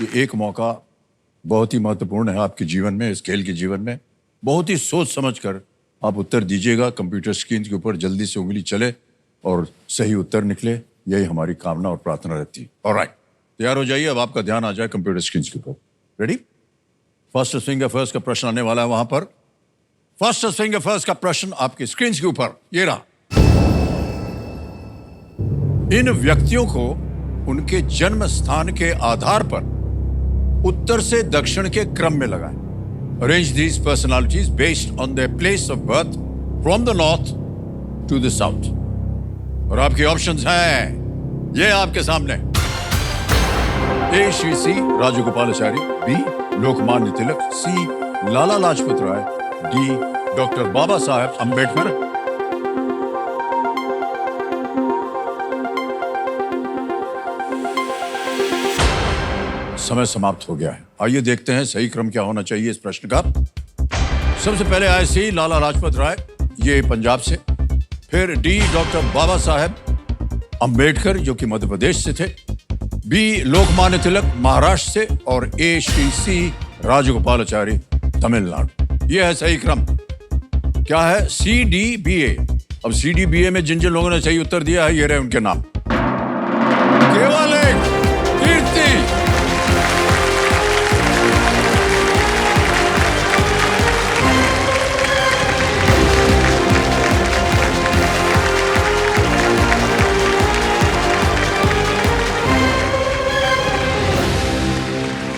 कि एक मौका बहुत ही महत्वपूर्ण है आपके जीवन में, इस खेल के जीवन में। बहुत ही सोच समझ कर आप उत्तर दीजिएगा। कंप्यूटर स्क्रीन के ऊपर जल्दी से उंगली चले और सही उत्तर निकले, यही हमारी कामना और प्रार्थना रहती है। ऑलराइट, तैयार हो जाइए। अब आपका ध्यान आ जाए कंप्यूटर स्क्रीन के ऊपर। रेडी? फर्स्ट फिंगर फर्स्ट का प्रश्न आने वाला है वहां पर। फर्स्ट फिंगर फर्स्ट का प्रश्न आपकी स्क्रीन के ऊपर ये रहा। इन व्यक्तियों को उनके जन्म स्थान के आधार पर उत्तर से दक्षिण के क्रम में लगाएं। Arrange these personalities based on their place of birth from the north to the south. और आपके ऑप्शंस हैं ये आपके सामने। A Shri C Rajagopalachari, B Lokmanya Tilak, C Lala Lajpat Rai, D doctor Baba Saheb Ambedkar. समय समाप्त हो गया है। आइए देखते हैं सही क्रम क्या होना चाहिए इस प्रश्न का। सबसे पहले आए सी लाला लाजपत राय, ये पंजाब से। फिर डी डॉक्टर बाबा साहेब अंबेडकर जो कि मध्य प्रदेश से थे। बी लोकमान्य तिलक महाराष्ट्र से। और ए श्री सी राजगोपालाचारी तमिलनाडु। ये है सही क्रम। क्या है? सी डी बी ए। अब सी डी बी ए में जिन जिन लोगों ने सही उत्तर दिया है ये रहे उनके नाम। केवल एक कीर्ति,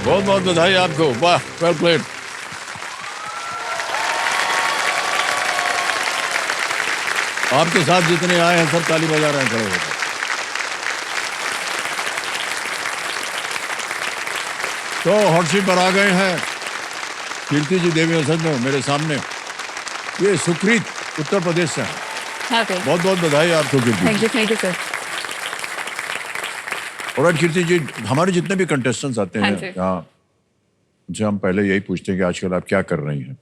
बहुत बहुत बधाई आपको। वाह, वेल प्लेड। आपके साथ जितने आए हैं सब ताली बजा रहे हैं खड़े होकर। तो हॉट सीट पर आ गए हैं कीर्ति जी देवी हसन मेरे सामने। ये सुकृत उत्तर प्रदेश से हैं। बहुत बहुत बधाई आपको कीर्ति। Thank you sir. और कीर्ति जी, हमारे जितने भी कंटेस्टेंट्स आते हैं यहाँ, उनसे हम पहले यही पूछते हैं कि आजकल आप क्या कर रही हैं?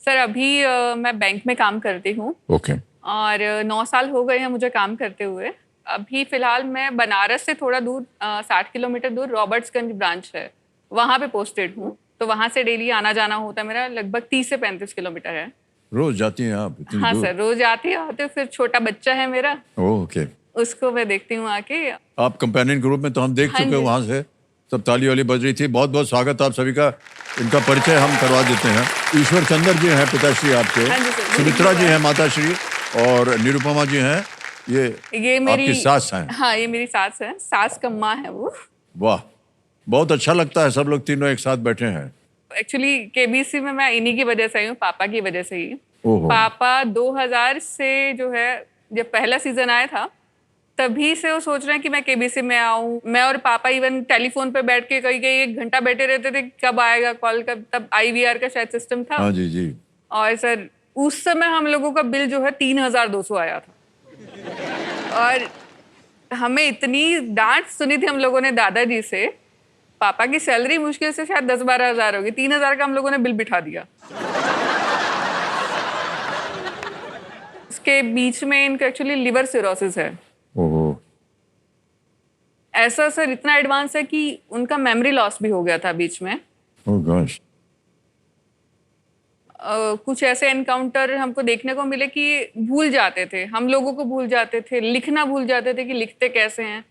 सर अभी मैं बैंक में काम करती हूँ। ओके। और 9 साल हो गए हैं मुझे काम करते हुए। अभी फिलहाल मैं बनारस से थोड़ा दूर 60 किलोमीटर दूर रॉबर्ट्सगंज ब्रांच है, वहाँ पे पोस्टेड हूँ। तो वहाँ से डेली आना जाना होता है मेरा। लगभग 30 से 35 किलोमीटर है। रोज जाती हैं आप इतनी हाँ दूर? सर, रोज आती हूँ। फिर छोटा बच्चा है मेरा, ओके, उसको मैं देखती हूँ आके। आप कंपेनियन ग्रुप में तो हम देख चुके हैं, वहाँ से सब ताली वाली बज रही थी। बहुत बहुत स्वागत आप सभी का। इनका परिचय हम करवा देते हैं। ईश्वर चंद्र जी हैं पिताश्री आपके, सुमित्रा जी हैं माताश्री, और निरुपमा जी हैं ये मेरी आपकी सास हैं। हाँ, ये मेरी सास है। सास का माँ है वो। वाह, बहुत अच्छा लगता है सब लोग तीनों एक साथ बैठे हैं। एक्चुअली केबीसी में मैं इन्हीं की वजह से आई हूँ, पापा की वजह से ही। पापा 2000 से जो है, जब पहला सीजन आया था तभी से वो सोच रहे हैं कि मैं केबीसी में आऊँ। मैं और पापा इवन टेलीफोन पे बैठ के कई 1 घंटा बैठे रहते थे, कब आएगा कॉल, कब। तब IVR का शायद सिस्टम था। हाँ जी जी। और सर उस समय हम लोगों का बिल जो है 3200 आया था। और हमें इतनी डांट सुनी थी हम लोगों ने दादाजी से। पापा की सैलरी मुश्किल से शायद 10-12 हज़ार होगी, 3000 का हम लोगों ने बिल बिठा दिया। इसके बीच में इनका एक्चुअली लिवर सिरोसिस है। ओहो। ऐसा सर इतना एडवांस है कि उनका मेमोरी लॉस भी हो गया था बीच में। ओह गॉश। कुछ ऐसे एनकाउंटर हमको देखने को मिले कि भूल जाते थे, हम लोगों को भूल जाते थे, लिखना भूल जाते थे कि लिखते कैसे हैं।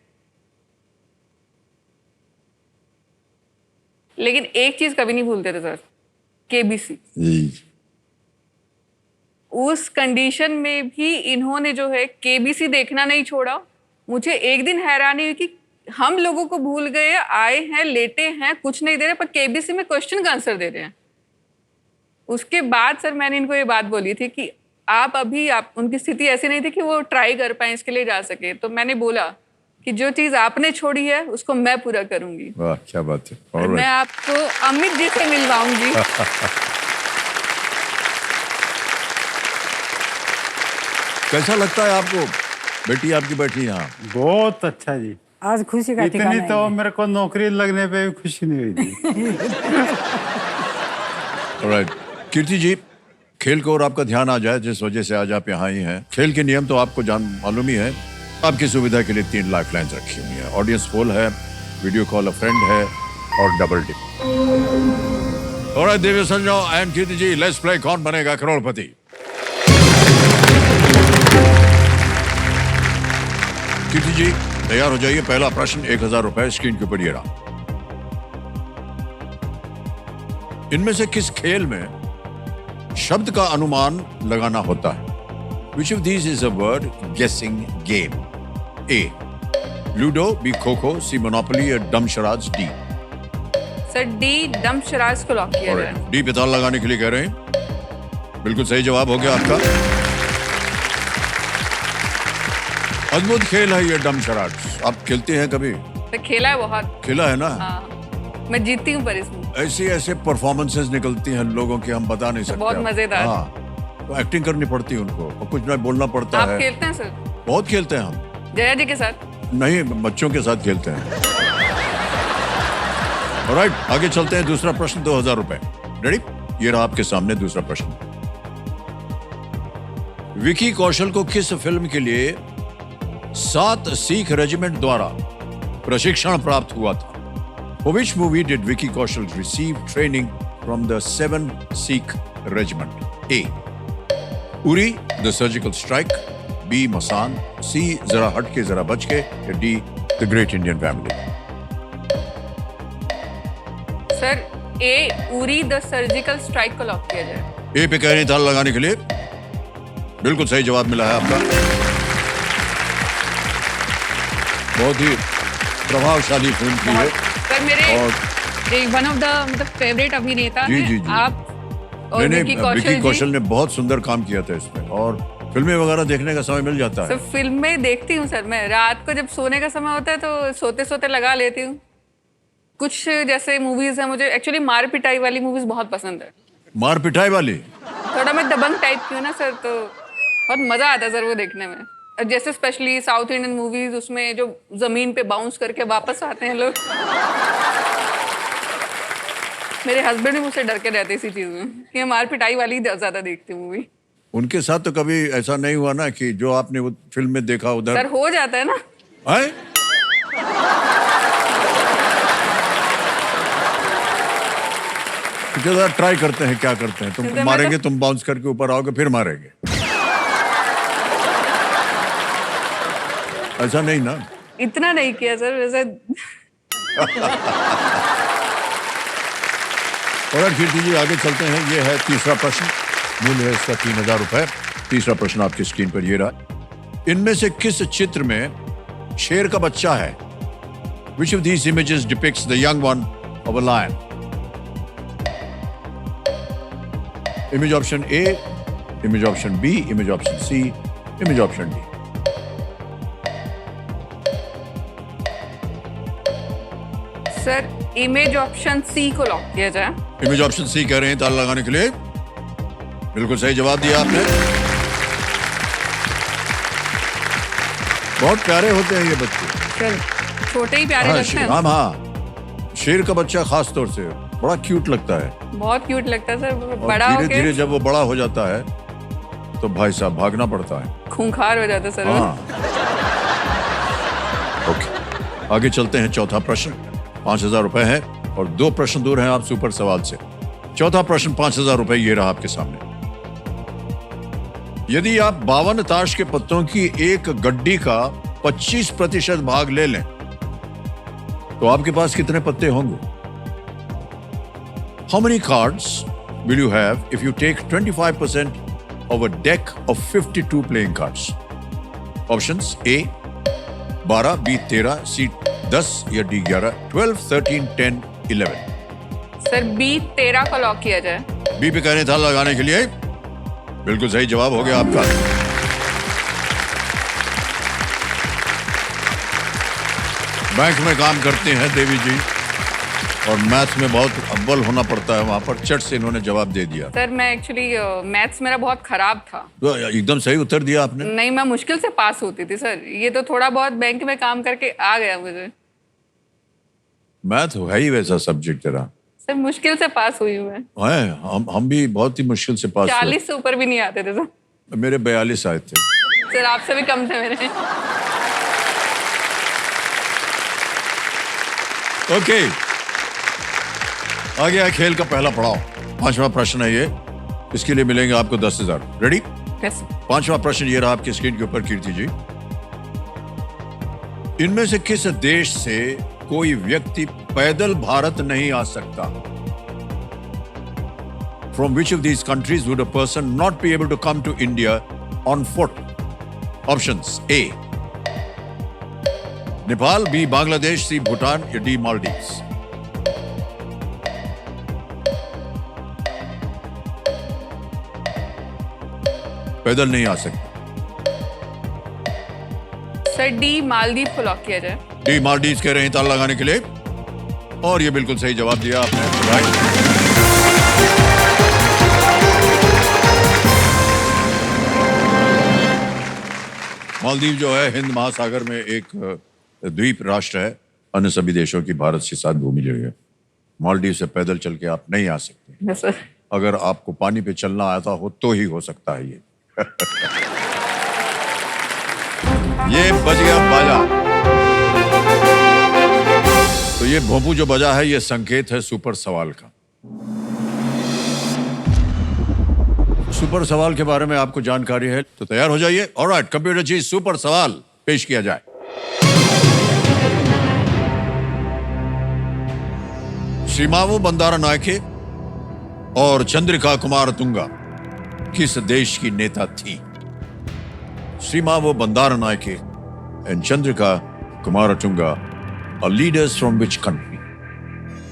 लेकिन एक चीज कभी नहीं भूलते थे सर, केबीसी। उस कंडीशन में भी इन्होंने जो है केबीसी देखना नहीं छोड़ा। मुझे एक दिन हैरानी हुई कि हम लोगों को भूल गए, आए हैं, लेटे हैं, कुछ नहीं दे रहे, पर केबीसी में क्वेश्चन का आंसर दे रहे हैं। उसके बाद सर मैंने इनको ये बात बोली थी कि आप उनकी स्थिति ऐसी नहीं थी कि वो ट्राई कर पाए, इसके लिए जा सके। तो मैंने बोला कि जो चीज आपने छोड़ी है उसको मैं पूरा करूंगी। वाह, क्या बात है। और मैं आपको अमित जी से मिलवाऊंगी। कैसा लगता है आपको बेटी आपकी बैठी यहाँ? बहुत अच्छा जी। आज खुशी का ठिकाना इतनी तो मेरे को नौकरी लगने पे भी खुशी नहीं हुई थी। ऑलराइट, कीर्ति जी, खेल को और आपका ध्यान आ जाए जिस वजह से आज आप यहाँ ही हैं। खेल के नियम तो आपको मालूम ही है। आपकी सुविधा के लिए 3 लाइफलाइंस रखी हुई हैं। ऑडियंस पोल है, वीडियो कॉल अ फ्रेंड है, और double dip. Alright Devi Sanjay and Kirti ji, let's play Kaun Banega करोड़पति। कीर्ति जी तैयार हो जाइए। पहला प्रश्न 1000 रुपए स्क्रीन के ऊपर ये रहा। इनमें से किस खेल में शब्द का अनुमान लगाना होता है? Which of these is a word guessing game? A. Ludo, B. Kho-Kho, C. Monopoly, or Dumb Charades, D. Sir D डम शराज को लॉक किया जाए। डी पे ताल लगाने के लिए कह रहे हैं। बिल्कुल सही जवाब हो गया आपका। अद्भुत खेल है ये डम शराड्स। आप खेलते हैं कभी? तो खेला है बहुत। खेला है ना? हाँ, मैं जीतती हूँ पर इसमें। ऐसे ऐसे परफॉर्मेंसेस निकलती हैं लोगों की, हम बता नहीं सकते। बहुत मजेदार। हाँ, तो एक्टिंग करनी पड़ती है उनको और कुछ ना बोलना पड़ता आप है। खेलते हैं सर? बहुत खेलते हैं हम। जया जी के साथ? नहीं, बच्चों के साथ खेलते हैं। ऑलराइट, आगे चलते हैं। दूसरा प्रश्न 2000 रुपए। रेडी? ये रहा आपके सामने दूसरा प्रश्न। विकी कौशल को किस फिल्म के लिए 7 सिख रेजिमेंट द्वारा प्रशिक्षण प्राप्त हुआ था? For which movie did Vicky Kaushal receive training from the 7 Sikh regiment? A. Uri, The Surgical Strike. B. Masan. C. Zara Hatke Zara Bachke. D. The Great Indian Family. Sir A Uri the surgical strike को lock किया जाए। ए पे कह रही ताल लगाने के लिए बिल्कुल सही जवाब मिला है आपका। बहुत ही प्रभावशाली फिल्म थी ये। सर मेरे और वन ऑफ द मतलब फेवरेट अभिनेता जी, हैं जी, जी। आप और मैंने विकी विकी कौशल कौशल जी। ने बहुत सुंदर काम किया था इसमें और फिल्में वगैरह देखने का समय मिल जाता है। सर फिल्में देखती हूँ सर, मैं रात को जब सोने का समय होता है तो सोते सोते लगा लेती हूँ। कुछ जैसे मूवीज है, मुझे एक्चुअली मार पिटाई वाली मूवीज बहुत पसंद है। मार पिटाई वाली? थोड़ा मैं दबंग टाइप की हूँ ना सर, तो बहुत मजा आता है सर वो देखने में। और जैसे स्पेशली साउथ इंडियन मूवीज, उसमें जो जमीन पे बाउंस करके वापस आते हैं लोग। मेरे हस्बैंड भी मुझसे डर के रहते इसी चीज में कि मैं मार पिटाई वाली ज्यादा देखती हूँ मूवी। उनके साथ तो कभी ऐसा नहीं हुआ ना कि जो आपने वो फिल्म में देखा उधर? सर हो जाता है ना। है? जरा ट्राई करते हैं, क्या करते हैं। तुम मैं मारेंगे, तो- तुम बाउंस करके ऊपर आओगे, फिर मारेंगे। ऐसा नहीं ना? इतना नहीं किया सर वैसे। और कीर्ति जी आगे चलते हैं। ये है तीसरा प्रश्न, मूल्य है इसका 3000 रुपए। तीसरा प्रश्न आपकी स्क्रीन पर ये रहा। इनमें से किस चित्र में शेर का बच्चा है? Which of these images depicts the young one of a lion? Image option A, image option B, image option C, image option D. Sir image option C को लॉक किया जाए। इमेज ऑप्शन सी कह रहे हैं ताल लगाने के लिए। बिल्कुल सही जवाब दिया आपने। बहुत प्यारे होते हैं ये बच्चे। सर छोटे ही प्यारे हाँ, लगते हैं। हाँ, शेर का बच्चा खास तौर से बड़ा क्यूट लगता है। बहुत क्यूट लगता है सर। और बड़ा धीरे होके धीरे जब वो बड़ा हो जाता है तो भाई साहब भागना पड़ता है। खूंखार हो जाता है सर वो। हाँ। ओके, आगे चलते हैं। चौथा प्रश्न 5000 रुपए है और 2 प्रश्न दूर हैं आप सुपर सवाल से। चौथा प्रश्न 5000 रुपए ये रहा आपके सामने। यदि आप 52 ताश के पत्तों की एक गड्डी का 25% भाग ले लें तो आपके पास कितने पत्ते होंगे? How many cards will you have if you take 25% of a deck of 52 playing cards? Options A 12, B 13, C 10 या D 11, 12, 13, 10, 11। सर बी 13 को लॉक किया जाए। बी पे कहने था लगाने के लिए बिल्कुल सही जवाब हो गया आपका। बैंक में काम करते हैं देवी जी और मैथ में बहुत अव्वल होना पड़ता है, वहां पर चट से इन्होंने जवाब दे दिया। सर मैं एक्चुअली मैथ्स मेरा बहुत खराब था। तो एकदम सही उत्तर दिया आपने। नहीं, मैं मुश्किल से पास होती थी सर। ये तो थोड़ा बहुत बैंक में काम करके आ गया मुझे। मैथ है ही वैसा सब्जेक्ट तेरा। सर मुश्किल से पास हुई हूँ मैं। है, हम भी बहुत ही मुश्किल से पास हुए। 40 से ऊपर भी नहीं आते थे सर। मेरे 42 आए थे। सर आपसे भी कम थे मेरे। ओके, आ गया है खेल का पहला पड़ाव। 5वां प्रश्न है ये, इसके लिए मिलेंगे आपको 10,000। रेडी? यस। 5वां प्रश्न ये रहा आपकी स्क्रीन के ऊपर, कीर्ति जी। इनमें से किस देश से कोई व्यक्ति पैदल भारत नहीं आ सकता? From which of these countries would a person not be able to come to India on foot? Options: A, Nepal, B, Bangladesh, C, Bhutan, या D, Maldives। पैदल नहीं आ सकते। सर डी मालदीव को लॉक किया जाए। डी मालदीव्स कह रहे हैं ताला लगाने के लिए, और ये बिल्कुल सही जवाब दिया आपने। राइट। मालदीव जो है हिंद महासागर में एक द्वीप राष्ट्र है, अन्य सभी देशों की भारत के साथ भूमि जगह है। मालदीव से पैदल चल के आप नहीं आ सकते। Yes sir. अगर आपको पानी पे चलना आता हो तो ही हो सकता है ये। ये बज गया बाजा। तो ये भोंपू जो बजा है ये संकेत है सुपर सवाल का। सुपर सवाल के बारे में आपको जानकारी है तो तैयार हो जाइए। ऑलराइट, कंप्यूटर जी सुपर सवाल पेश किया जाए। श्रीमावो बंदारा नायके और चंद्रिका कुमारतुंगा किस देश की नेता थी? Sirimavo Bandaranaike and Chandrika Kumaratunga are leaders from which country?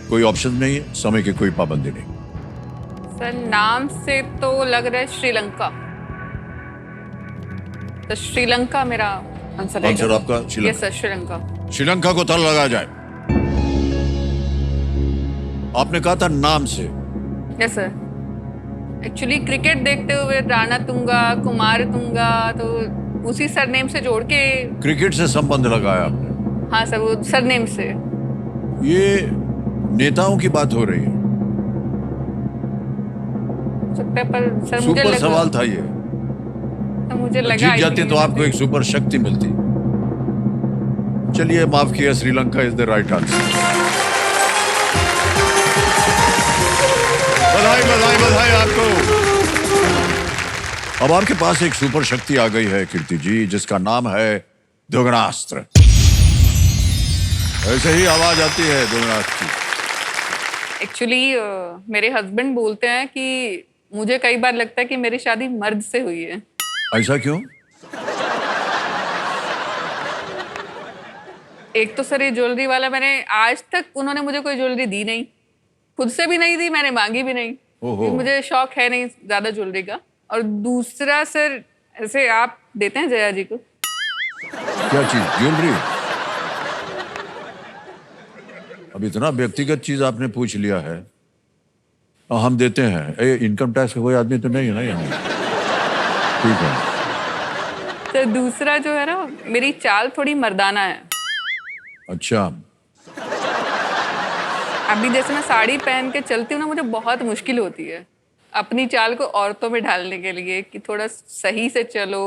कोई ऑप्शन नहीं है, समय की कोई पाबंदी नहीं। सर नाम से तो लग रहा है श्रीलंका, तो श्रीलंका मेरा आंसर है। आंसर आपका श्रीलंका? Yes sir, Sri Lanka. श्रीलंका को ताला लगाया जाए। आपने कहा था नाम से। Yes sir. एक्चुअली क्रिकेट देखते हुए राणा तुंगा, कुमार तुंगा, तो उसी सरनेम से जोड़ के। क्रिकेट से संबंध लगाया आपने? हाँ सर, वो सरनेम से। ये नेताओं की बात हो रही है। सकता है, पर सर मुझे सुपर लगा, सवाल था ये। तो मुझे लगा जीत जाते तो आपको एक सुपर शक्ति मिलती। चलिए माफ किया, Sri Lanka is the right answer. बधाई बधाई बधाई आपको। अब आपके पास एक सुपर शक्ति आ गई है कीर्ति जी, जिसका नाम है दोगनास्त्र। ऐसे ही आवाज आती है दोगनास्त्र की। एक्चुअली मेरे हस्बैंड बोलते हैं कि मुझे कई बार लगता है कि मेरी शादी मर्द से हुई है। ऐसा क्यों? एक तो सर ये ज्वेलरी वाला, मैंने आज तक उन्होंने मुझे कोई ज्वेलरी दी नहीं, खुद से भी नहीं दी, मैंने मांगी भी नहीं। ओहो। मुझे शौक है नहीं ज्यादा ज्वेलरी का। और दूसरा सर, ऐसे आप देते हैं जया जी को? क्या चीज? ज्वेलरी? अब इतना व्यक्तिगत चीज आपने पूछ लिया है। हम देते हैं। इनकम टैक्स का कोई आदमी तो नहीं है ना यहाँ? ठीक है। तो दूसरा जो है ना, मेरी चाल थोड़ी मर्दाना है। अच्छा। अभी जैसे मैं साड़ी पहन के चलती हूँ ना, मुझे बहुत मुश्किल होती है अपनी चाल को औरतों में ढालने के लिए कि थोड़ा सही से चलो।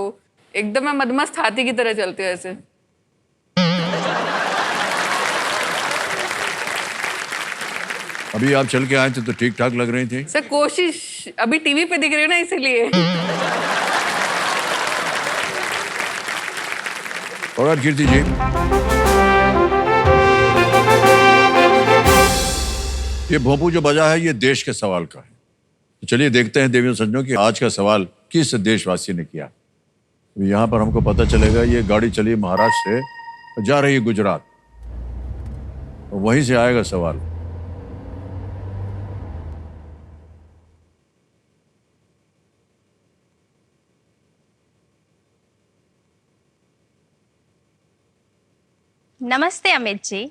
एकदम मैं मदमस्त हाथी की तरह चलती हूँ ऐसे। अभी आप चल के आए थे तो ठीक ठाक लग रही थी। सर कोशिश, अभी टीवी पे दिख रही है ना इसीलिए। और कीर्ति जी, ये भोंपू जो बजा है ये देश के सवाल का है। तो चलिए देखते हैं देवियों सज्जनों की आज का सवाल किस देशवासी ने किया। यहाँ पर हमको पता चलेगा ये गाड़ी चली महाराष्ट्र से जा रही है गुजरात, और वहीं से आएगा सवाल। नमस्ते अमित जी,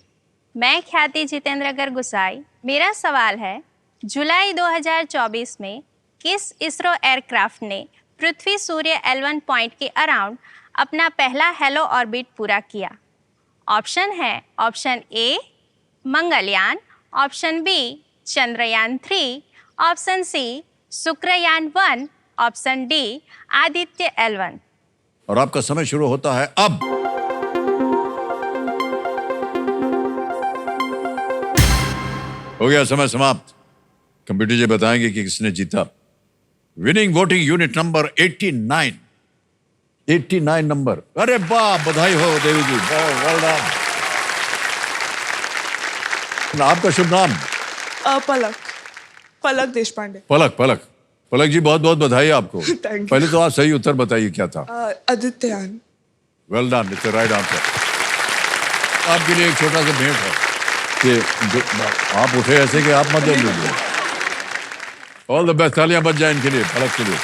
मैं ख्याति जितेंद्र गुसाई। मेरा सवाल है, जुलाई 2024 में किस इसरो एयरक्राफ्ट ने पृथ्वी सूर्य L1 पॉइंट के अराउंड अपना पहला हेलो ऑर्बिट पूरा किया? ऑप्शन है option A Mangalyaan, option B Chandrayaan 3, option C Shukrayaan 1, option D Aditya L1। और आपका समय शुरू होता है अब। हो गया समय समाप्त। कंप्यूटर जी बताएंगे कि किसने जीता। Winning voting unit number 89। 89 number. अरे वाह, बधाई हो देवी जी, वेल डन। आपका शुभ नाम? पलक पलक देशपांडे। पलक। पलक जी, बहुत बहुत बधाई आपको। Thank you. पहले तो आप सही उत्तर बताइए क्या था। आदित्यान। Well done, it's the right answer. आपके लिए एक छोटा सा भेंट है कि आप उठे ऐसे कि आप मत लीजिए। ऑल द बेस्ट, तालियां बज जाए इनके लिए, पलक के लिए।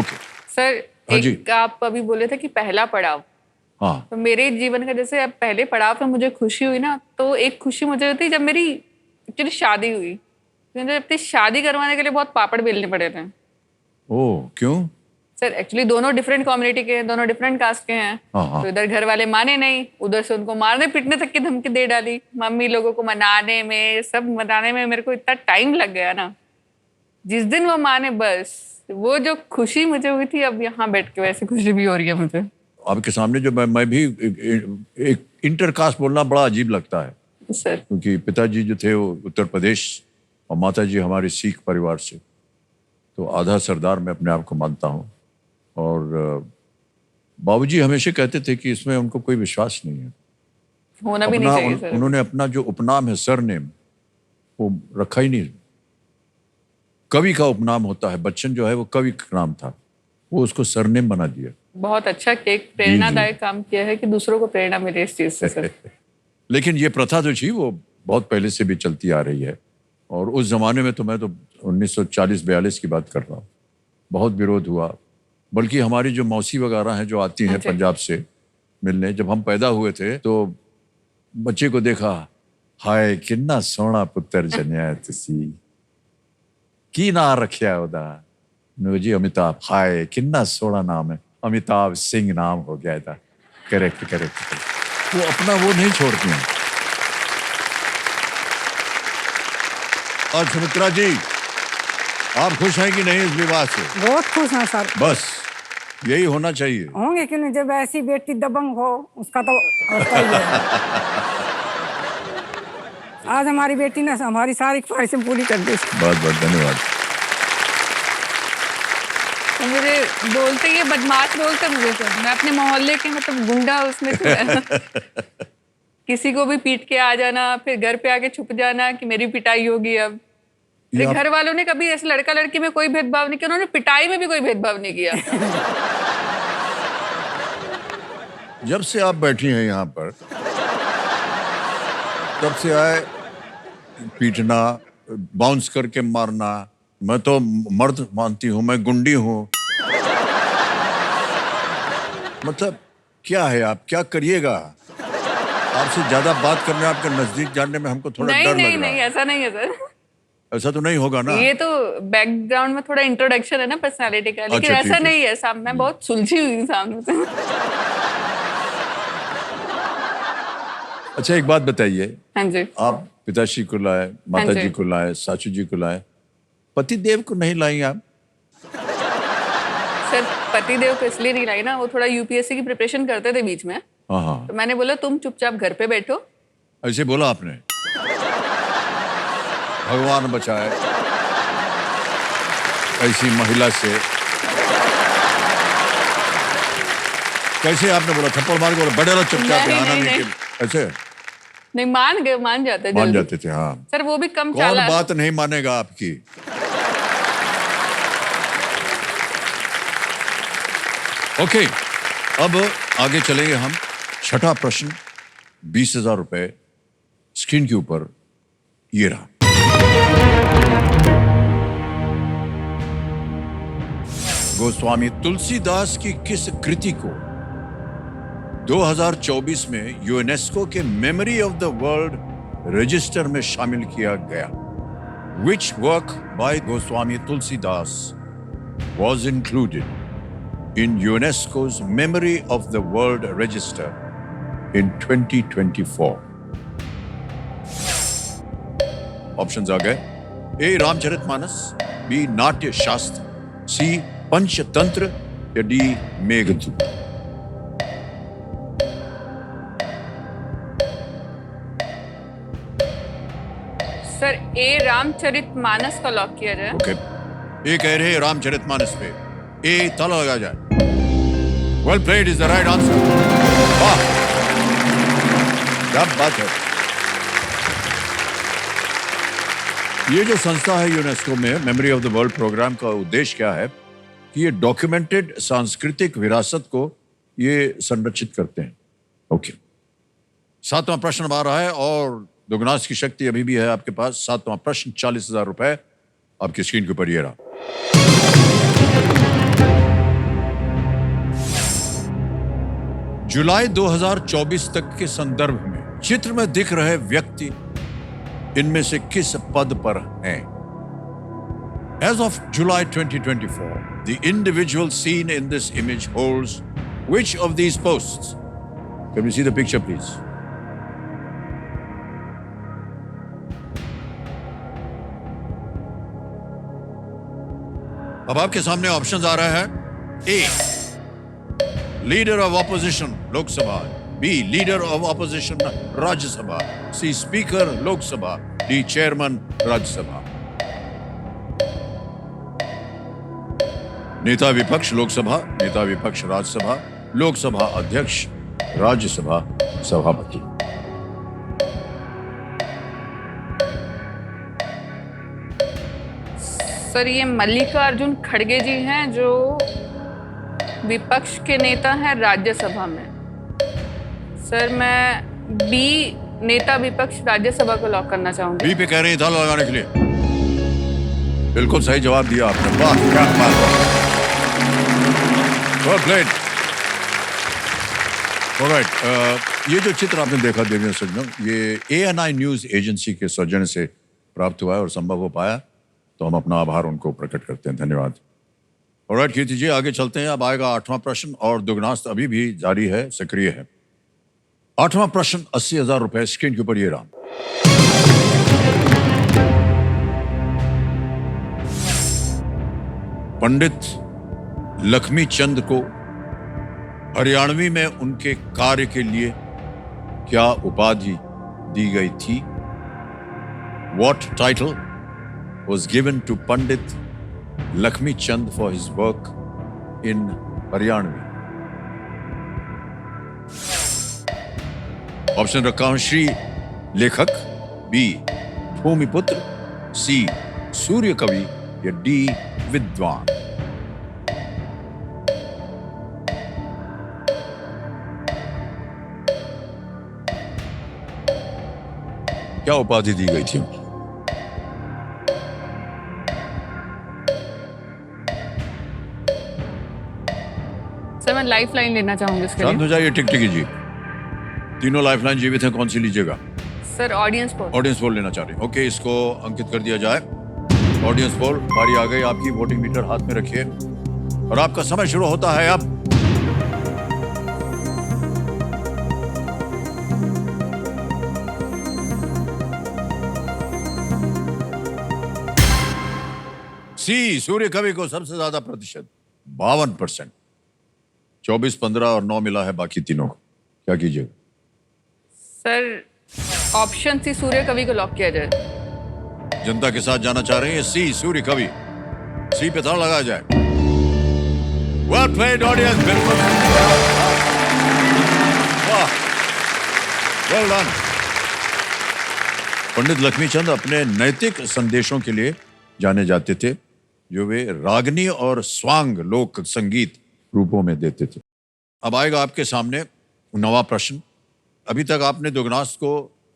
ओके सर, हाँ जी। एक आप अभी बोले थे कि पहला पड़ाव, हाँ तो मेरे जीवन का जैसे अब पहले पड़ाव में मुझे खुशी हुई ना, तो एक खुशी मुझे होती जब मेरी एक्चुअली शादी हुई। मुझे अपनी शादी करवाने के लिए बहुत पापड़ बेलने पड़े थे। ओ क्यों? सर एक्चुअली दोनों डिफरेंट कम्युनिटी के हैं, दोनों डिफरेंट कास्ट के हैं। हाँ। तो इधर घर वाले माने नहीं, उधर से उनको मारने पीटने तक की धमकी दे डाली। मम्मी लोगों को मनाने में, सब मनाने में मेरे को इतना टाइम लग गया ना। जिस दिन वो माने, बस वो जो खुशी मुझे हुई थी, अब यहाँ बैठ के वैसे खुशी भी हो रही है मुझे। आपके सामने जो मैं भी एक इंटरकास्ट बोलना बड़ा अजीब लगता है, सर क्योंकि पिताजी जो थे वो उत्तर प्रदेश और माताजी हमारे सिख परिवार से, तो आधा सरदार मैं अपने आप को मानता हूँ। और बाबूजी हमेशा कहते थे कि इसमें उनको कोई विश्वास नहीं है। होना भी नहीं चाहिए सर। उन्होंने अपना जो उपनाम है सरनेम, वो रखा ही नहीं। कवि का उपनाम होता है, बच्चन जो है वो कवि का नाम था, वो उसको सरनेम बना दिया। बहुत अच्छा, एक प्रेरणादायक काम किया है कि दूसरों को प्रेरणा मिले इस चीज से सर। लेकिन ये प्रथा जो थी वो बहुत पहले से भी चलती आ रही है। और उस जमाने में तो मैं तो 1940-42 की बात कर रहा हूँ, बहुत विरोध हुआ। बल्कि हमारी जो मौसी वगैरह हैं जो आती हैं पंजाब से मिलने, जब हम पैदा हुए थे तो बच्चे को देखा, हाय किन्ना सोहना पुत्र जन्या तुसी, की ना रखिया ओदा? जी अमिताभ। हाय किन्ना सोहना नाम है, अमिताभ सिंह नाम हो गया था। करेक्ट। वो अपना वो नहीं छोड़ती हैं। और सुमित्रा जी, आप खुश हैं कि नहीं इस विवाह से? बहुत खुश हैं सर। बस यही होना चाहिए। होंगे क्यों नहीं, जब ऐसी बेटी दबंग हो उसका तो होता ही है। आज हमारी बेटी ने हमारी सारी ख्वाहिशें पूरी कर दी। बहुत बहुत धन्यवाद। तो मुझे बोलते, ये बदमाश बोलते मुझे सर। मैं अपने मोहल्ले के मतलब गुंडा उसमें किसी को भी पीट के आ जाना, फिर घर पे आके छुप जाना कि मेरी पिटाई होगी। अब मेरे घर वालों ने कभी ऐसे लड़का लड़की में कोई भेदभाव नहीं किया, उन्होंने पिटाई में भी कोई भेदभाव नहीं किया। जब से आप बैठी हैं यहाँ पर, तब से आए पीटना, बाउंस करके मारना। मैं तो मर्द मानती हूँ, मैं गुंडी हूँ। मतलब क्या है, आप क्या करिएगा? आपसे ज्यादा बात करने, आपके नजदीक जानने में हमको थोड़ा डर लग रहा नहीं, है। ऐसा नहीं है सर। ऐसा तो नहीं होगा ना? ये तो बैकग्राउंड में थोड़ा इंट्रोडक्शन है ना पर्सनालिटी का, लेकिन अच्छा, ऐसा ठीक है। नहीं है। सामने मैं बहुत सुलझी हुई सामने से। अच्छा एक बात बताइए, हाँ जी। आप पिताश्री को लाए, माता जी को लाए, सासू जी को लाए, पति देव को नहीं लाई आप? सर पति देव को इसलिए नहीं लाई ना, वो थोड़ा यूपीएससी की प्रिपरेशन करते थे बीच में। हाँ। तो मैंने बोला तुम चुपचाप घर पे बैठो। ऐसे बोला आपने? भगवान बचाए ऐसी महिला से। कैसे आपने बोला? थप्पड़ मार के बोला बड़े रहो चुपचाप, नहीं, आना नहीं, नहीं नहीं। के- ऐसे नहीं, मान जाते मान जल्दी। जाते थे? हाँ। सर वो भी कम कौन चालाक। बात नहीं मानेगा आपकी? ओके, अब आगे चलेंगे हम। छठा प्रश्न, 20,000 रुपए स्क्रीन के ऊपर ये रहा। गोस्वामी तुलसीदास की किस कृति को 2024 में यूनेस्को के memory of the world register में शामिल किया गया? Which work by Goswami Tulsidas was included in UNESCO's Memory of the World Register in 2024? Options आ गए। A. रामचरितमानस, B. नाट्य शास्त्र, C. पंचतंत्र या D. मेघदूत? सर ए रामचरितमानस का लॉक किया जाए। ओके, ए कह रहे हैं रामचरितमानस पे, ए ताला लगा जाए। Well played is the right answer. वाह, क्या बात है। ये जो संस्था है यूनेस्को में memory of the world program का उद्देश्य क्या है कि ये डॉक्यूमेंटेड सांस्कृतिक विरासत को ये संरक्षित करते हैं। ओके, 7वां प्रश्न आ रहा है और दुगनास की शक्ति अभी भी है आपके पास। 7वां प्रश्न, 40,000 रुपए आपकी स्क्रीन के ऊपर ये रहा। जुलाई 2024 तक के संदर्भ में चित्र में दिख रहे व्यक्ति इनमें से किस पद पर हैं? As of July 2024, the individual seen in this image holds which of these posts? Can we see the picture, please? अब आपके सामने ऑप्शंस आ रहा है। A, leader of opposition Lok Sabha, B, leader of opposition Rajya Sabha, C, speaker Lok Sabha, D, chairman Rajya Sabha. नेता विपक्ष लोकसभा, नेता विपक्ष राज्यसभा, लोकसभा अध्यक्ष, राज्यसभा सभापति। सर ये मल्लिकार्जुन खड़गे जी हैं जो विपक्ष के नेता हैं राज्यसभा में। सर मैं बी, नेता विपक्ष राज्यसभा को लॉक करना चाहूंगी। बी पे कह रहे हैं ताला लगाने के लिए। बिल्कुल सही जवाब दिया आपने। वाह, क्या बात है। Well played. ऑलराइट, ये जो चित्र आपने देखा देवियों सज्जनों, ये ANI न्यूज एजेंसी के सौजन्य से प्राप्त हुआ है और संभव हो पाया, तो हम अपना आभार उनको प्रकट करते हैं। धन्यवाद। ऑलराइट कीर्ति जी, आगे चलते हैं। अब आएगा 8वां प्रश्न और दुगनास अभी भी जारी है, सक्रिय है। 8वां प्रश्न, 80,000 रुपए स्क्रीन के ऊपर ये रहा। पंडित लक्ष्मी चंद को हरियाणवी में उनके कार्य के लिए क्या उपाधि दी गई थी? What title was given to Pandit Lakshmi Chand for his work in Haryanvi? Option रखा हूं, श्री लेखक, बी भूमिपुत्र, सी सूर्य कवि या डी विद्वान। क्या उपाधि दी गई थी? सर मैं लाइफ लाइन लेना चाहूंगी इसके शांत लिए। हो जाइए टिकटिकी जी। तीनों लाइफलाइन जीवित हैं, कौन सी लीजिएगा? Sir audience poll. Audience poll लेना चाह रहे हैं। ओके, इसको अंकित कर दिया जाए। ऑडियंस पोल, बारी आ गई आपकी। वोटिंग मीटर हाथ में रखिए और आपका समय शुरू होता है अब। सी, सूर्य कवि को सबसे ज्यादा प्रतिशत 52%। 24, 15 और 9 मिला है बाकी तीनों को। क्या कीजिएगा? सर ऑप्शन सी, सूर्य कवि को लॉक किया जाए। जनता के साथ जाना चाह रहे हैं सी, सूर्य कवि। सी पे ताला लगाया जाए। वेल प्लेड ऑडियंस, बिल्कुल। वाह, वेल डन। पंडित लक्ष्मीचंद अपने नैतिक संदेशों के लिए जाने जाते थे, जो वे रागनी और स्वांग लोक संगीत रूपों में देते थे। अब आएगा आपके सामने 9वां प्रश्न। अभी तक आपने दुगनास को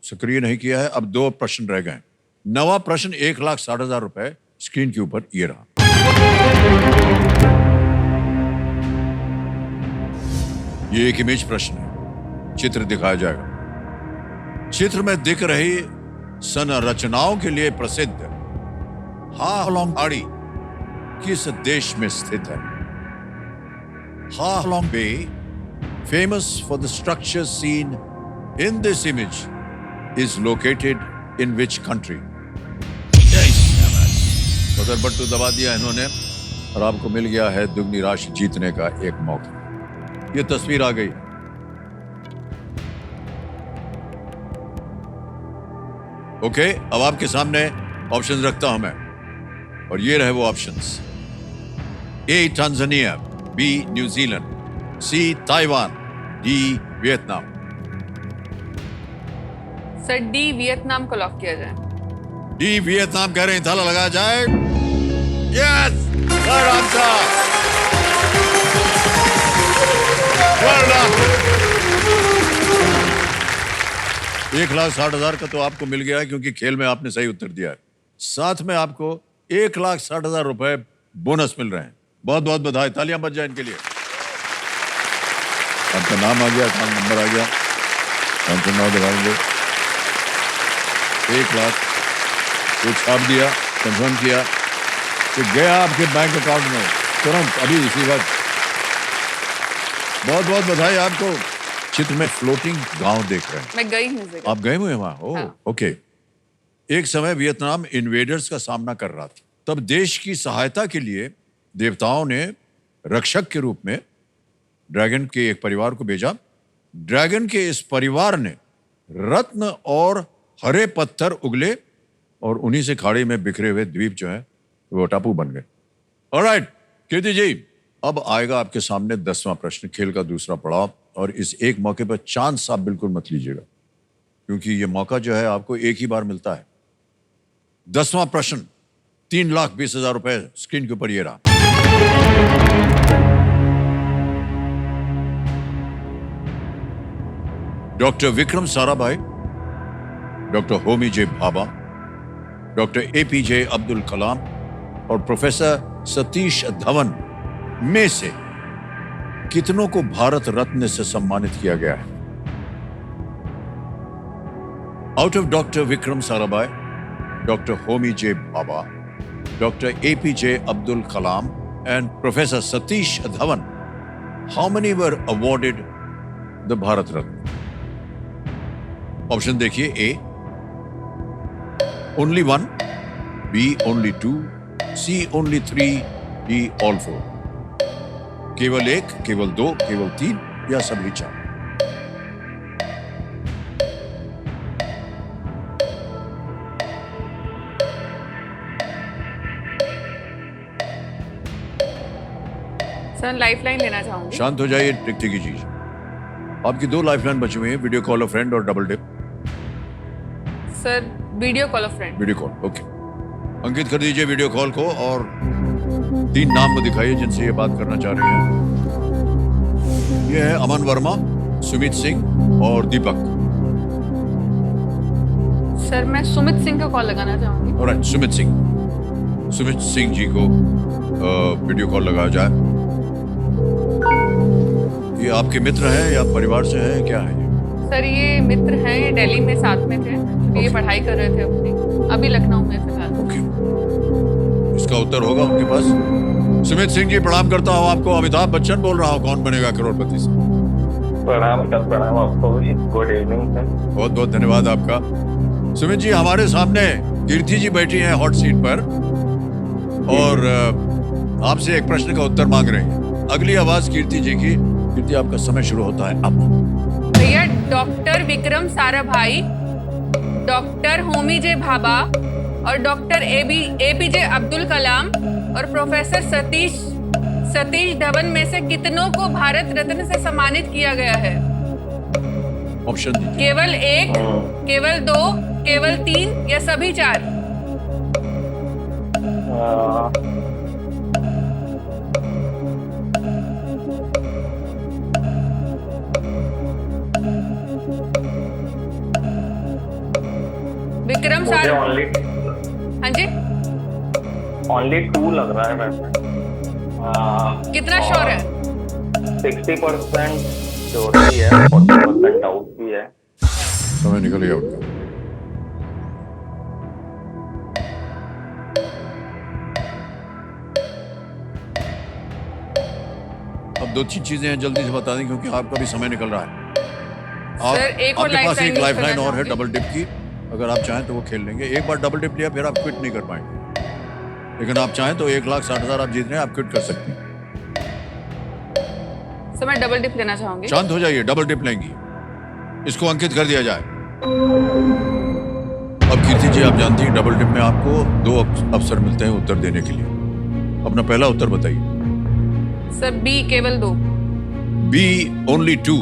सक्रिय नहीं किया है, अब 2 प्रश्न रह गए। 9वां प्रश्न, 1,60,000 रुपए स्क्रीन के ऊपर ये रहा। ये एक इमेज प्रश्न है, चित्र दिखाया जाएगा। चित्र में दिख रही संरचनाओं के लिए प्रसिद्ध हालोंग पहाड़ी किस देश में स्थित है? Halong Bay, famous for the structure seen in this image, is located in which country? उधर बट्टू दबा दिया इन्होंने और आपको मिल गया है दुगनी राशि जीतने का एक मौका। ये तस्वीर आ गई। ओके, अब आपके सामने ऑप्शन रखता हूं मैं, और ये रहे वो options. A Tanzania, B New Zealand, C Taiwan, D Vietnam. Sir D Vietnam को लॉक किया जाए। डी वियतनाम कह रहे हैं, ताला लगाया जाए। Yes, third answer. Well done. 1,60,000 का तो आपको मिल गया है, क्योंकि खेल में आपने सही उत्तर दिया है। साथ में आपको 1,60,000 रुपए बोनस मिल रहे हैं। बहुत बहुत बधाई, तालियां बज जाए इनके लिए। आपका नाम आ गया, अकाउंट नंबर आ गया, 509 दबाएंगे। 1 लाख को छाप दिया, कंफर्म किया कि गया आपके बैंक अकाउंट में तुरंत, अभी इसी वक्त। बहुत बहुत बधाई आपको। चित्र में फ्लोटिंग गांव देख रहे हैं। मैं गई हूँ जगह। आप गए हुए हैं वहां? ओह, हाँ। ओके। एक समय वियतनाम इन्वेडर्स का सामना कर रहा था। तब देश की सहायता के लिए देवताओं ने रक्षक के रूप में ड्रैगन के एक परिवार को भेजा। ड्रैगन के इस परिवार ने रत्न और हरे पत्थर उगले, और उन्हीं से खाड़ी में बिखरे हुए द्वीप जो है वो टापू बन गए। ऑलराइट कीर्ति जी, अब आएगा आपके सामने 10वां प्रश्न, खेल का दूसरा पड़ाव। और इस एक मौके पर चांस आप बिल्कुल मत लीजिएगा, क्योंकि ये मौका जो है आपको एक ही बार मिलता है। 10वां प्रश्न, 3,20,000 रुपए स्क्रीन के ऊपर ये रहा। डॉक्टर विक्रम साराभाई, डॉक्टर होमी जे भाभा, डॉक्टर APJ अब्दुल कलाम और प्रोफेसर सतीश धवन में से कितनों को भारत रत्न से सम्मानित किया गया है? Out of doctor Vikram Sarabhai, doctor Homi J Bhabha, doctor APJ Abdul Kalam and professor Satish Dhawan, how many were awarded the Bharat Ratna? Option देखिए। A only 1, B only 2, C only 3, D all 4। केवल 1, केवल 2, केवल 3 या सभी 4? सर लाइफलाइन लेना चाहूंगी। शांत हो जाइए, टिक की चीज। आपकी 2 लाइफलाइन बची हुई हैं, वीडियो कॉल अ फ्रेंड और double dip. Sir video call of friend. Video call, okay. अंकित कर दीजिए वीडियो कॉल को, और 3 नाम को दिखाइए जिनसे ये बात करना चाह रही हैं। ये है अमन वर्मा, सुमित सिंह और दीपक। सर मैं सुमित सिंह का कॉल लगाना चाहूंगी। ऑलराइट, सुमित सिंह जी को वीडियो कॉल लगाया जाए। ये आपके मित्र हैं या परिवार से हैं, क्या है ये? सर ये मित्र हैं, ये दिल्ली में साथ में थे, ये पढ़ाई कर रहे थे अपनी, अभी लखनऊ में फिलहाल। ओके, इसका उत्तर होगा उनके पास। सुमित सिंह जी, प्रणाम करता हूँ आपको। अमिताभ बच्चन बोल रहा हूँ, कौन बनेगा करोड़पति से। प्रणाम आपको, गुड इवनिंग सर। बहुत बहुत धन्यवाद आपका। सुमित जी, हमारे सामने कीर्ति जी बैठी हैं हॉट सीट पर, और आपसे एक प्रश्न का उत्तर मांग रही हैं। अगली आवाज कीर्ति जी की। कीर्ति, आपका समय शुरू होता है अब। भैया, डॉक्टर विक्रम साराभाई, डॉक्टर होमी जे भाभा और डॉक्टर APJ अब्दुल कलाम और प्रोफेसर सतीश धवन में से कितनों को भारत रत्न से सम्मानित किया गया है? ऑप्शन दीजिए। केवल 1, केवल 2, केवल 3 या सभी 4? विक्रम मुझे सारा, ओनली हाँ जी, 2 लग रहा है वैसे। कितना श्योर है? 60% श्योरिटी है, 40% डाउट भी है। समय निकल गया उनका। अब 2-3 चीजें हैं, जल्दी से बता दें, क्योंकि आपका भी समय निकल रहा है। सर, एक और आपके पास लाइफलाइन एक यूज लाइफलाइन करना और है चाहूंगी। डबल डिप की। अगर आप चाहें तो वो खेल लेंगे। एक बार डबल डिप लिया फिर आप क्विट नहीं कर पाएंगे, लेकिन आप चाहें तो 1,60,000 आप जीत रहे हैं, आप क्विट कर सकते हैं। सर मैं डबल डिप लेना चाहूंगी। शांत हो जाइए, डबल डिप लेंगी। इसको अंकित कर दिया जाए। अब कीर्ति जी, आप जानती हैं डबल टिप में आपको 2 अवसर मिलते हैं उत्तर देने के लिए। अपना पहला उत्तर बताइए। सर बी, केवल 2। बी ओनली 2,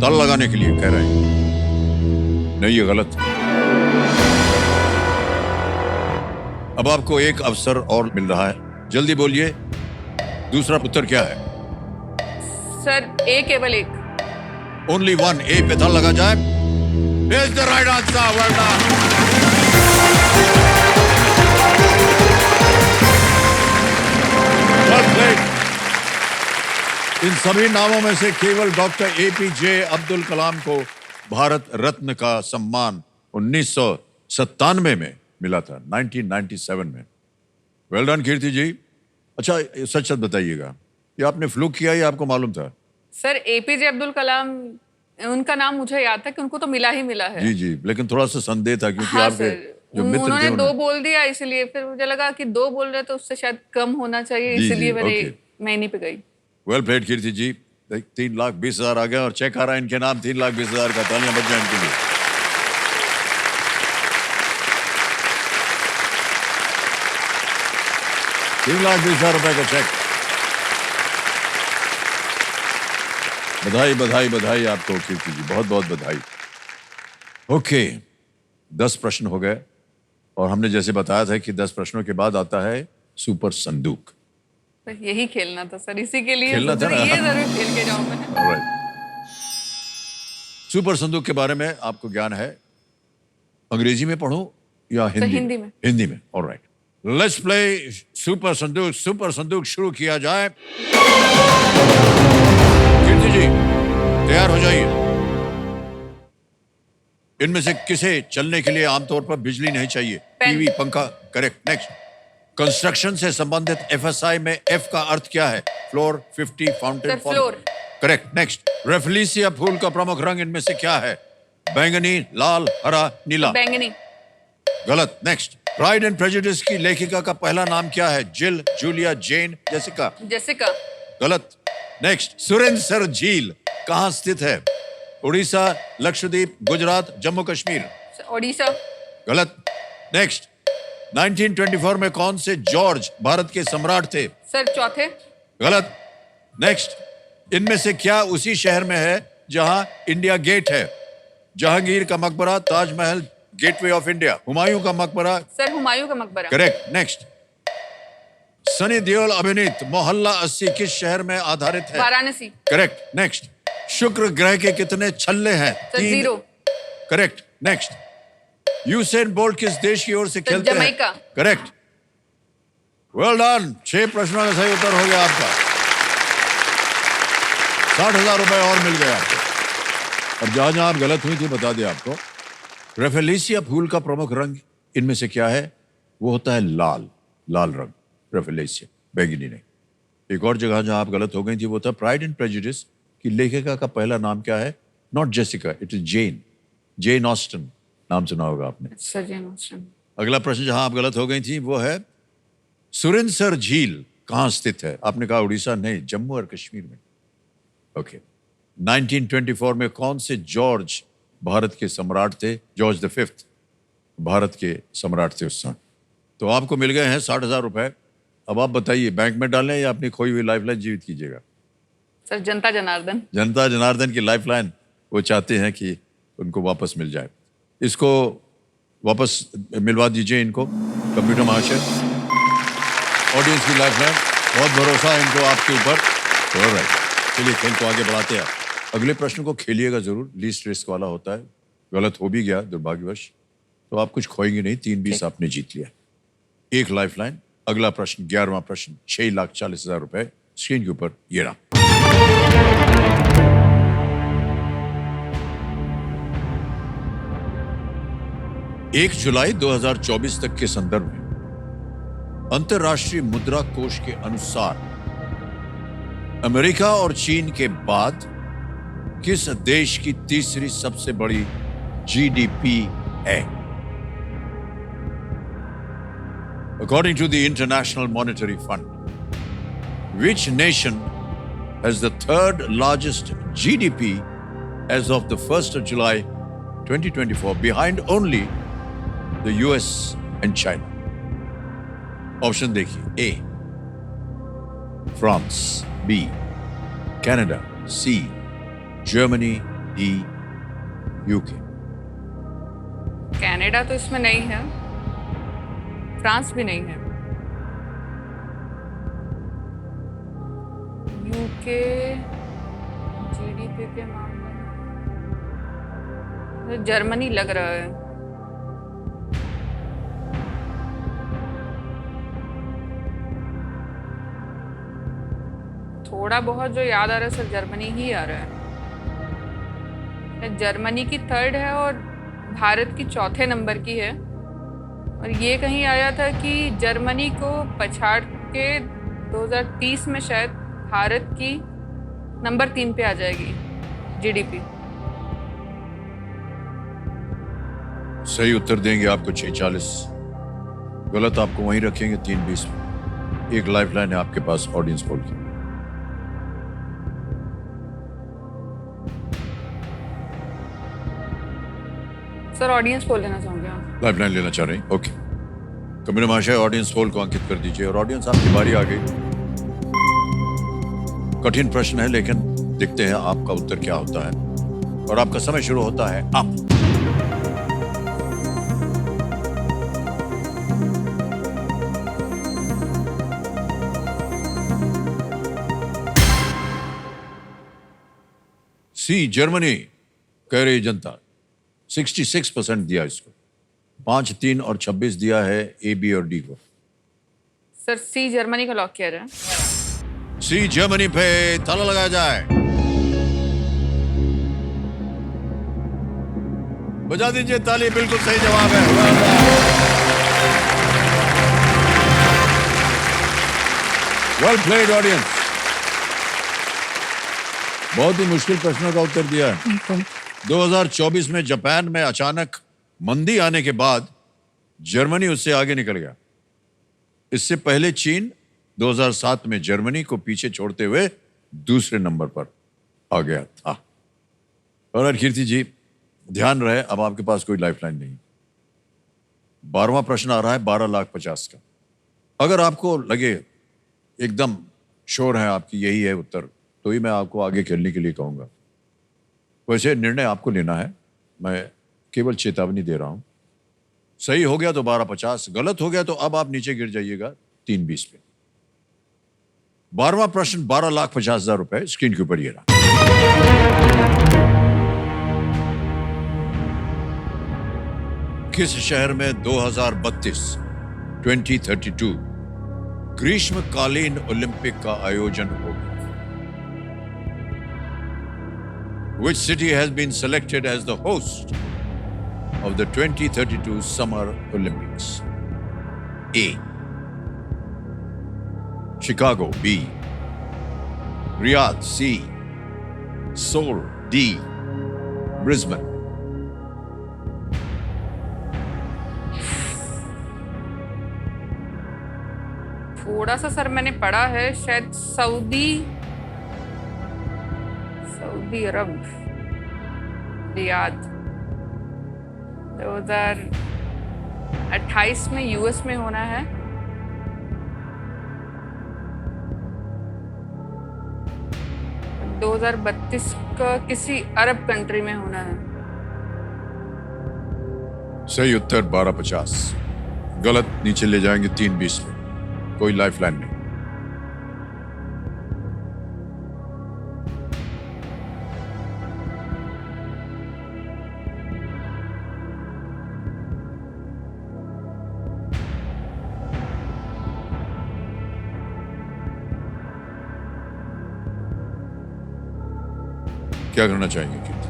ताला लगाने के लिए कह रहे हैं। नहीं, ये गलत। अब आपको एक अवसर और मिल रहा है, जल्दी बोलिए दूसरा उत्तर क्या है। सर ए, केवल 1। ओनली 1, ए पे ताला लगा जाए। Here's the right answer. Well done. Well played. इन सभी नामों में से केवल डॉक्टर एपीजे अब्दुल कलाम को भारत रत्न का सम्मान 1997 में मिला था, 1997 में। वेल डन कीर्ति जी। अच्छा, सच सच बताइएगा, ये आपने फ्लूक किया या आपको मालूम था? सर एपीजे अब्दुल कलाम, उनका नाम मुझे याद था कि उनको तो मिला ही मिला है। जी जी, लेकिन थोड़ा सा संदेह था क्योंकि हाँ आपके सर, जो मित्र थे उन्होंने 2 बोल दिया, इसलिए फिर मुझे लगा कि 2 बोल रहे तो उससे शायद कम होना चाहिए, जी, इसलिए जी, मैंने ओके। मैं इन्हीं पे गई। वेल प्लेड कीर्ति जी। 3,20,000 आ गया और चेक आ रहा है इनके नाम 3,20,000 का। तालियां बज जाए इनके लिए। ₹3,20,000 का चेक। बधाई बधाई बधाई आपको कीर्ति जी, बहुत बहुत बधाई। ओके, 10 प्रश्न हो गए और हमने जैसे बताया था कि 10 प्रश्नों के बाद आता है सुपर संदूक। तो यही खेलना था सर, इसी के लिए खेलना था सोचा ना? ये जरूर खेल के जाऊं मैं। Alright. सुपर संदूक के बारे में आपको ज्ञान है? अंग्रेजी में पढ़ूं या हिंदी? हिंदी में। हिंदी में। ऑलराइट, लेट्स प्ले सुपर संदूक। सुपर संदूक शुरू किया जाए। कीर्ति जी, तैयार हो जाइए। इनमें से किसे चलने के लिए आमतौर पर बिजली नहीं चाहिए? पेन। टीवी, पंखा। करेक्ट। नेक्स्ट, कंस्ट्रक्शन से संबंधित एफएसआई में एफ का अर्थ क्या है? Floor, 50, fountain, sir, floor. Correct. Next, rafflesia फूल का प्रमुख रंग इनमें से क्या है? बैंगनी, लाल, हरा, नीला। बैंगनी। गलत। नेक्स्ट, प्राइड एंड प्रेजुडिस की लेखिका का पहला नाम क्या है? जिल, जूलिया, जेन, जेसिका। जेसिका। गलत। नेक्स्ट, सुरेंद्र झील कहाँ स्थित है? उड़ीसा, लक्षद्वीप, गुजरात, जम्मू कश्मीर। ओडिशा। गलत। नेक्स्ट, 1924 में कौन से जॉर्ज भारत के सम्राट थे? सर चौथे। गलत। नेक्स्ट, इनमें से क्या उसी शहर में है जहां इंडिया गेट है? जहांगीर का मकबरा, Taj Mahal, gateway of India. Humayun का मकबरा। सर हुमायूं का मकबरा। करेक्ट। नेक्स्ट, सनी देओल अभिनीत मोहल्ला 80 किस शहर में आधारित है? वाराणसी। करेक्ट। नेक्स्ट, शुक्र ग्रह के कितने छल्ले हैं? Sir 0। Correct. Next, Usain bolt किस देश की ओर से खेलते हैं? जमैका। करेक्ट। Well done. 6 प्रश्नों का सही उत्तर हो गया आपका। 60,000 और मिल गए आपको। और जहां आप गलत हुई थी बता दें आपको। रेफेलेसिया फूल का प्रमुख रंग इनमें से क्या है? वो होता है लाल, लाल रंग। रेफेलेसिया, बैगनी नहीं। एक और जगह जहां आप गलत हो गई थी वो था प्राइड एंड प्रेजुडिस की लेखिका का पहला नाम क्या है? Not Jessica, it is Jane. Jane Austen नाम सुना होगा आपने। Sir Jane Austen. अगला प्रश्न जहां आप गलत हो गई थी वो है सुरेंद्र झील कहां स्थित है? आपने कहा उड़ीसा, नहीं, जम्मू और कश्मीर में। ओके। 1924 में कौन से जॉर्ज भारत के सम्राट थे? जॉर्ज द 5th भारत के सम्राट थे उस समय। तो आपको मिल गए हैं 60,000। अब आप बताइए, बैंक में डालें या अपनी खोई हुई लाइफलाइन जीवित कीजिएगा? सर जनता जनार्दन। जनता जनार्दन की लाइफलाइन वो चाहते हैं कि उनको वापस मिल जाए। इसको वापस मिलवा दीजिए इनको, कंप्यूटर महाशय। ऑडियंस की लाइफलाइन, बहुत भरोसा है इनको आपके ऊपर। ऑलराइट, चलिए खेल को आगे बढ़ाते हैं। अगले प्रश्न को खेलिएगा जरूर, लीस्ट रिस्क वाला होता है। गलत हो भी गया दुर्भाग्यवश तो आप कुछ खोएंगे नहीं। 3-20 आपने जीत लिया। 1 लाइफलाइन। अगला प्रश्न, 11वां प्रश्न, 6,40,000 रुपए स्क्रीन के ऊपर ये रहा। एक जुलाई 2024 तक के संदर्भ में अंतर्राष्ट्रीय मुद्रा कोष के अनुसार अमेरिका और चीन के बाद किस देश की तीसरी सबसे बड़ी जीडीपी है? According to the International Monetary Fund, which nation has the 3rd largest GDP as of the 1st of July 2024, behind only the US and China? Option देखिए, A France, B Canada, C Germany, D UK. Canada तो इसमें नहीं है, France भी नहीं है, UK GDP के मामले में जर्मनी लग रहा है। थोड़ा बहुत जो याद आ रहा है सर, जर्मनी ही आ रहा है। जर्मनी की थर्ड है और भारत की चौथे नंबर की है। और ये कहीं आया था कि जर्मनी को पछाड़ के 2030 में शायद भारत की नंबर 3 पे आ जाएगी जीडीपी। सही उत्तर देंगे आपको 6:40, गलत आपको वहीं रखेंगे 3:20 में। एक लाइफलाइन है आपके पास ऑडियंस पोल की। सर ऑडियंस पोल लेना चाहूंगे आप। लाइफलाइन लेना चाह रहे हैं? ओके, कबीर महाशय ऑडियंस पोल को अंकित कर दीजिए। और ऑडियंस, आपकी बारी आ गई। कठिन प्रश्न है, लेकिन देखते हैं आपका उत्तर क्या होता है। और आपका समय शुरू होता है अब। सी जर्मनी कह रही जनता, 66% दिया इसको, 5, 3 और 26 दिया है ए, बी और डी को। सर सी जर्मनी को लॉक किया जाए। सी जर्मनी पे ताला लगाया जाए। बजा दीजिए ताली, बिल्कुल सही जवाब है। Well played audience. बहुत ही मुश्किल प्रश्नों का उत्तर दिया है। 2024 में जापान में अचानक मंदी आने के बाद जर्मनी उससे आगे निकल गया। इससे पहले चीन 2007 में जर्मनी को पीछे छोड़ते हुए दूसरे नंबर पर आ गया था। और कीर्ति जी ध्यान रहे, अब आपके पास कोई लाइफलाइन नहीं। 12वां प्रश्न आ रहा है 12,50,000 का। अगर आपको लगे एकदम श्योर है आपकी यही है उत्तर, तो ही मैं आपको आगे खेलने के लिए कहूंगा। वैसे निर्णय आपको लेना है, मैं केवल चेतावनी दे रहा हूं। सही हो गया तो 12,50,000, गलत हो गया तो अब आप नीचे गिर जाइएगा 3:20 पे। 12वां प्रश्न 12,50,000 रुपए स्क्रीन के ऊपर ये रहा। किस शहर में 2032 ग्रीष्मकालीन ओलंपिक का आयोजन होगा? Which city has been selected as the host of the 2032 Summer Olympics? A. Chicago, B. Riyadh, C. Seoul, D. Brisbane. थोड़ा सा सर मैंने पढ़ा है, शायद सऊदी अरब, रियाद। 2028 में यूएस में होना है। 2032 का किसी अरब कंट्री में होना है। सही उत्तर 12,50,000, गलत नीचे ले जाएंगे 3:20 में। कोई लाइफलाइन नहीं। क्या करना चाहेंगे कीर्ति?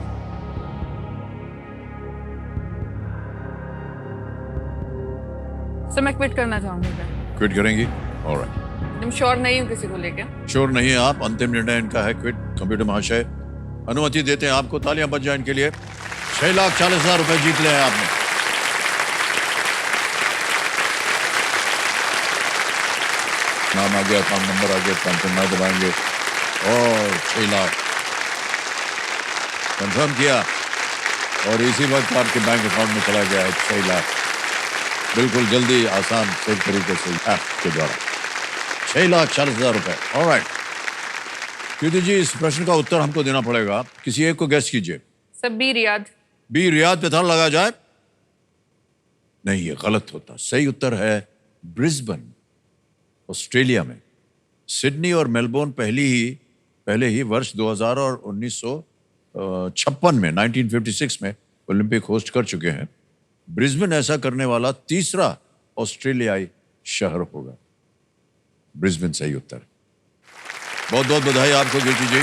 सर मैं क्विट करना चाहूंगी। क्विट करेंगी? ऑलराइट। मैं श्योर नहीं हूँ किसी को लेके। श्योर नहीं है आप, अंतिम निर्णय इनका है क्विट। कंप्यूटर महाशय अनुमति देते हैं आपको, तालियां बज जाए इनके लिए। 6,40,000 रुपए जीत ले हैं आपने। नाम आ गया, अकाउंट नंबर आ गया, कंफर्म ना दबाएंगे और 6 लाख कंफर्म किया और इसी वक्त आपके बैंक अकाउंट में चला गया है 6 लाख। बिल्कुल जल्दी आसान सही तरीके से ऐप के द्वारा 6,40,000 रुपए। ऑलराइट कीर्ति जी, इस प्रश्न का उत्तर हमको देना पड़ेगा, किसी एक को गेस कीजिए। सब बी रियाद। बी रियाद पे था लगाया जाए? नहीं, ये गलत होता। सही उत्तर है ब्रिस्बेन, ऑस्ट्रेलिया में। सिडनी और मेलबोर्न पहले ही वर्ष 2000 और 1956 में 1956 में ओलंपिक होस्ट कर चुके हैं। ब्रिस्बेन ऐसा करने वाला तीसरा ऑस्ट्रेलियाई शहर होगा। ब्रिस्बेन सही उत्तर। बहुत बहुत बधाई आपको कीर्ति जी।